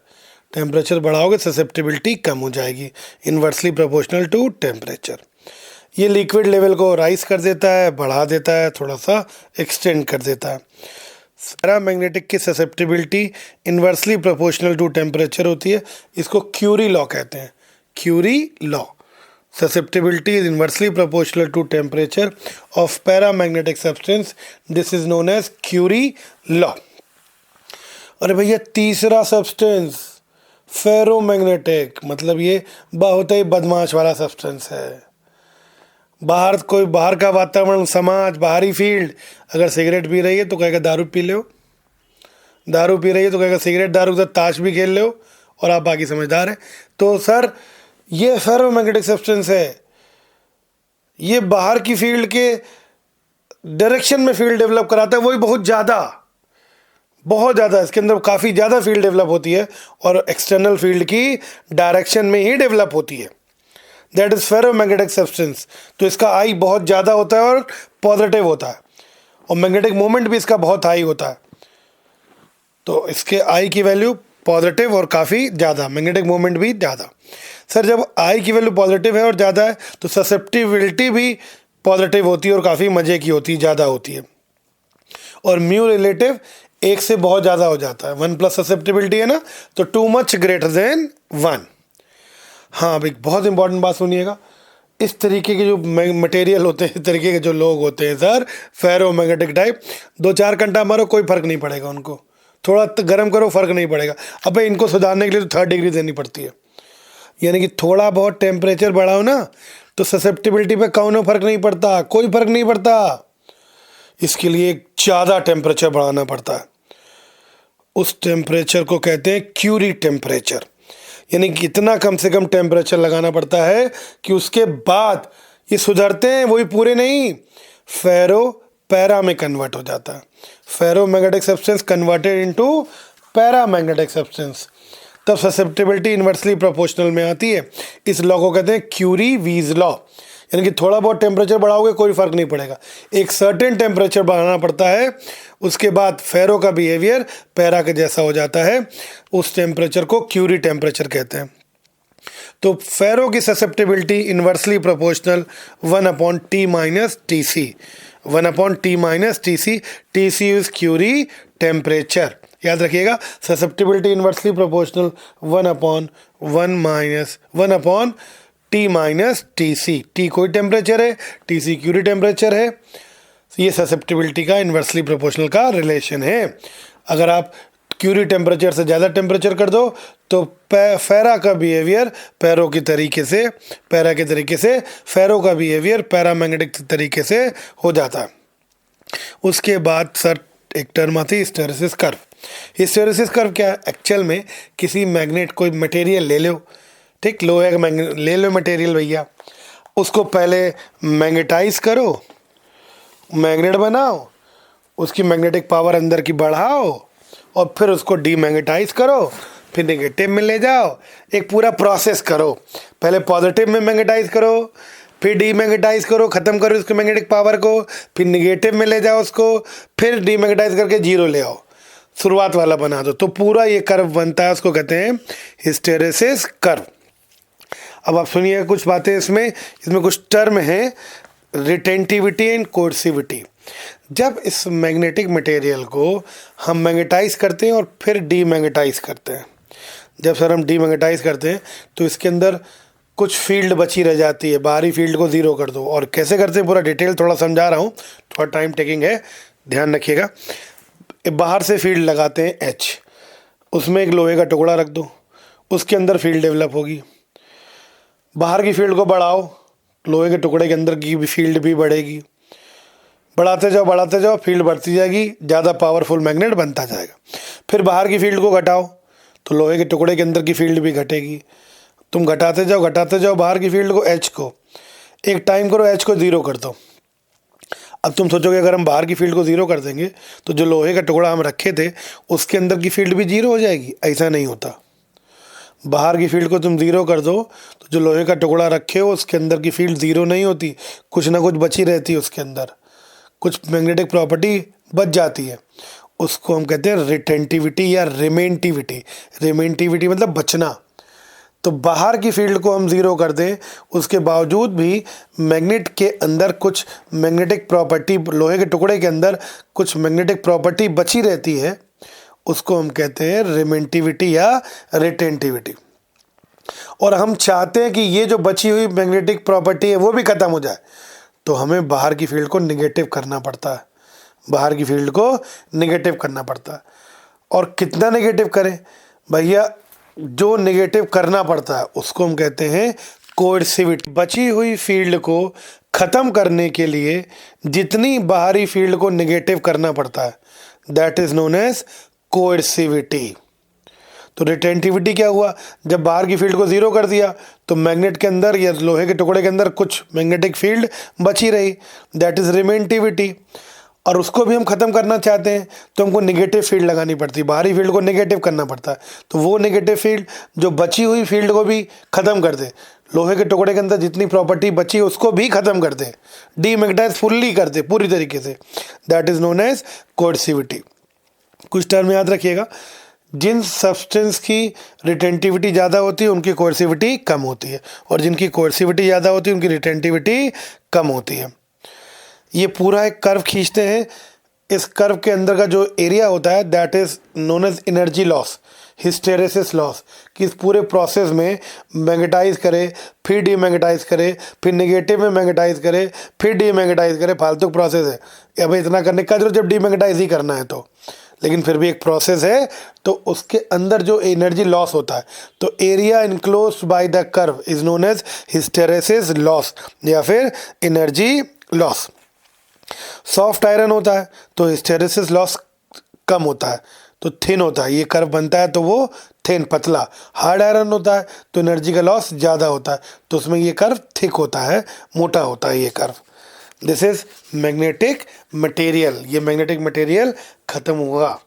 Temperature बढ़ाओगे ससेप्टिबिलिटी कम हो जाएगी, इन्वर्सली प्रोपोर्शनल टू टेम्परेचर। ये लिक्विड लेवल को राइज कर देता है, बढ़ा देता है, थोड़ा सा एक्सटेंड कर देता है। पैरामैग्नेटिक की susceptibility inversely proportional to temperature होती है, इसको क्यूरी लॉ कहते हैं, Curie law. Susceptibility is inversely proportional to temperature of paramagnetic substance. This is known as Curie law. अरे भैया तीसरा सब्सटेंस फेरोमैग्नेटिक, मतलब ये बहुत ही बदमाश वाला सब्सटेंस है। बाहर का वातावरण, समाज, बाहरी फील्ड, अगर सिगरेट पी रही है तो कहेगा दारू पी लो, दारू पी रही है तो कहेगा सिगरेट दारू के साथ ताश भी खेल लो, और आप बाकी समझदार हैं। तो सर ये फेरोमैग्नेटिक सब्सटेंस है, ये बाहर की फील्ड के डायरेक्शन में फील्ड डेवलप कराता है, वही बहुत ज़्यादा, इसके अंदर काफ़ी ज़्यादा फील्ड डेवलप होती है और एक्सटर्नल फील्ड की डायरेक्शन में ही डेवलप होती है। That is ferromagnetic substance. तो इसका आई बहुत ज़्यादा होता है और पॉजिटिव होता है, और मैग्नेटिक मोमेंट भी इसका बहुत हाई होता है। तो इसके आई की वैल्यू पॉजिटिव और काफ़ी ज़्यादा, मैग्नेटिक मोमेंट भी ज़्यादा। सर जब आई की वैल्यू पॉजिटिव है और ज़्यादा है तो ससेप्टिबिलिटी भी पॉजिटिव होती है और काफ़ी मज़े की होती है, ज़्यादा होती है। और म्यू रिलेटिव 1 से बहुत ज़्यादा हो जाता है, 1 प्लस ससेप्टिबिलिटी है ना, तो टू मच ग्रेटर देन 1। हाँ, अब एक बहुत इंपॉर्टेंट बात सुनिएगा, इस तरीके के जो मटेरियल होते हैं, इस तरीके के जो लोग होते हैं सर, फेरोमैग्नेटिक टाइप, 2-4 घंटा मारो कोई फ़र्क नहीं पड़ेगा उनको, थोड़ा गर्म करो फ़र्क नहीं पड़ेगा। अब इनको सुधारने के लिए तो 3rd डिग्री देनी पड़ती है, यानी कि थोड़ा बहुत टेम्परेचर बढ़ाओ ना तो ससेप्टिबिलिटी पे कौनो फ़र्क नहीं पड़ता, कोई फ़र्क नहीं पड़ता। इसके लिए ज़्यादा टेम्परेचर बढ़ाना पड़ता है, उस टेम्परेचर को कहते हैं क्यूरी टेम्परेचर, यानी कि इतना कम से कम टेम्परेचर लगाना पड़ता है कि उसके बाद ये सुधरते हैं, वही पूरे नहीं, पैरा में कन्वर्ट हो जाता है। Ferromagnetic substance converted into paramagnetic substance, तब ससेप्टिबिलिटी इन्वर्सली प्रोपोर्शनल में आती है। इस लॉ को कहते हैं क्यूरी-वीज लॉ, यानी कि थोड़ा बहुत टेम्परेचर बढ़ाओगे कोई फ़र्क नहीं पड़ेगा, एक सर्टेन टेम्परेचर बढ़ाना पड़ता है, उसके बाद फेरो का बिहेवियर पैरा के जैसा हो जाता है, उस टेम्परेचर को क्यूरी टेम्परेचर कहते हैं। तो फेरो की susceptibility inversely proportional 1/T - Tc। 1/T minus T C, T C is Curie temperature. याद रखिएगा, susceptibility inversely proportional 1/T minus T C. T कोई टेम्परेचर है, टी सी क्यूरी टेम्परेचर है। ये ससेप्टिबिलिटी का इन्वर्सली प्रोपोर्शनल का रिलेशन है। अगर आप क्यूरी टेम्परेचर से ज़्यादा टेम्परेचर कर दो तो फेरा का बिहेवियर पैरा के तरीके से फेरो का बिहेवियर पैरामैग्नेटिक तरीके से हो जाता है। उसके बाद सर एक टर्म आती है हिस्टैरिसीस कर्व। हिस्टैरिसीस कर्व क्या है? एक्चुअल में किसी मैग्नेट, कोई मटेरियल ले लो, ठीक, लोहे का मैग्नेट ले लो मटेरियल भैया, उसको पहले मैग्नेटाइज करो, मैग्नेट बनाओ, उसकी मैग्नेटिक पावर अंदर की बढ़ाओ और फिर उसको डीमैग्नेटाइज करो, फिर नेगेटिव में ले जाओ। एक पूरा प्रोसेस करो। पहले पॉजिटिव में मैग्नेटाइज करो, फिर डीमैग्नेटाइज करो, ख़त्म करो उसकी मैग्नेटिक पावर को, फिर नेगेटिव में ले जाओ उसको, फिर डीमैग्नेटाइज करके जीरो ले आओ, शुरुआत वाला बना दो, तो पूरा ये कर्व बनता है। उसको कहते हैं हिस्टैरिसीस कर्व। अब आप सुनिए कुछ बातें इसमें कुछ टर्म हैं, रिटेंटिविटी एंड कोर्सिविटी। जब इस मैग्नेटिक मटेरियल को हम मैग्नेटाइज करते हैं और फिर डीमैग्नेटाइज करते हैं, जब सर हम डीमैग्नेटाइज करते हैं तो इसके अंदर कुछ फील्ड बची रह जाती है, बाहरी फील्ड को ज़ीरो कर दो। और कैसे करते हैं पूरा डिटेल थोड़ा समझा रहा हूँ, थोड़ा टाइम टेकिंग है, ध्यान रखिएगा। बाहर से फील्ड लगाते हैं H, उसमें एक लोहे का टुकड़ा रख दो, उसके अंदर फील्ड डेवलप होगी। बाहर की फील्ड को बढ़ाओ, लोहे के टुकड़े के अंदर की भी फील्ड भी बढ़ेगी। बढ़ाते जाओ, फील्ड बढ़ती जाएगी, ज़्यादा पावरफुल मैग्नेट बनता जाएगा। फिर बाहर की फील्ड को घटाओ तो लोहे के टुकड़े के अंदर की फील्ड भी घटेगी। तुम घटाते जाओ बाहर की फील्ड को, H को, एक टाइम करो H को ज़ीरो कर दो। अब तुम सोचोगे अगर हम बाहर की फील्ड को ज़ीरो कर देंगे तो जो लोहे का टुकड़ा हम रखे थे उसके अंदर की फील्ड भी ज़ीरो हो जाएगी। ऐसा नहीं होता। बाहर की फील्ड को तुम ज़ीरो कर दो तो जो लोहे का टुकड़ा रखे हो उसके अंदर की फील्ड ज़ीरो नहीं होती, कुछ ना कुछ बची रहती है, उसके अंदर कुछ मैग्नेटिक प्रॉपर्टी बच जाती है। उसको हम कहते हैं रिटेंटिविटी या रिमेंटिविटी। रिमेंटिविटी मतलब बचना। तो बाहर की फील्ड को हम ज़ीरो कर दें, उसके बावजूद भी मैग्नेट के अंदर कुछ मैग्नेटिक प्रॉपर्टी, लोहे के टुकड़े के अंदर कुछ मैग्नेटिक प्रॉपर्टी बची रहती है, उसको हम कहते हैं रिमेंटिविटी या रिटेंटिविटी। और हम चाहते हैं कि ये जो बची हुई मैग्नेटिक प्रॉपर्टी है वो भी ख़त्म हो जाए, तो हमें बाहर की फील्ड को निगेटिव करना पड़ता है। बाहर की फील्ड को निगेटिव करना पड़ता है। और कितना निगेटिव करें भैया? जो निगेटिव करना पड़ता है उसको हम कहते हैं कोएर्सिविटी। बची हुई फील्ड को ख़त्म करने के लिए जितनी बाहरी फील्ड को निगेटिव करना पड़ता है, दैट इज़ नोन एज कोएर्सिविटी। तो रिटेंटिविटी क्या हुआ? जब बाहर की फील्ड को ज़ीरो कर दिया तो मैग्नेट के अंदर या लोहे के टुकड़े के अंदर कुछ मैग्नेटिक फील्ड बची रही, दैट इज़ रिमेंटिविटी। और उसको भी हम ख़त्म करना चाहते हैं तो हमको नेगेटिव फील्ड लगानी पड़ती है, बाहरी फील्ड को नेगेटिव करना पड़ता है। तो वो नेगेटिव फील्ड जो बची हुई फील्ड को भी ख़त्म कर दे, लोहे के टुकड़े के अंदर जितनी प्रॉपर्टी बची है उसको भी ख़त्म कर दे, डीमैग्नेटाइज फुल्ली कर दे पूरी तरीके से, दैट इज़ नोन एज कोएर्सिविटी। कुछ टर्म याद रखिएगा, जिन सब्सटेंस की रिटेंटिविटी ज़्यादा होती है उनकी कोएर्सिविटी कम होती है, और जिनकी कोएर्सिविटी ज़्यादा होती है उनकी रिटेंटिविटी कम होती है। ये पूरा एक कर्व खींचते हैं। इस कर्व के अंदर का जो एरिया होता है that is known as energy loss, hysteresis loss, कि इस पूरे प्रोसेस में मैग्नेटाइज करे, फिर डीमैग्नेटाइज करे, फिर नेगेटिव में मैग्नेटाइज करे, फिर डीमैग्नेटाइज करे, फालतू प्रोसेस है। अब इतना करने का जरूरत जब डीमैग्नेटाइज ही करना है तो, लेकिन फिर भी एक प्रोसेस है। तो उसके अंदर जो एनर्जी लॉस होता है, तो area enclosed by the curve is known as hysteresis loss या फिर एनर्जी लॉस। सॉफ्ट आयरन होता है तो हिस्टैरिसीस लॉस कम होता है, तो थिन होता है, ये कर्व बनता है तो वो थिन पतला। हार्ड आयरन होता है तो एनर्जी का लॉस ज़्यादा होता है, तो उसमें ये कर्व थिक होता है, मोटा होता है ये curve. This is magnetic material. ये मैग्नेटिक मटेरियल खत्म हुआ।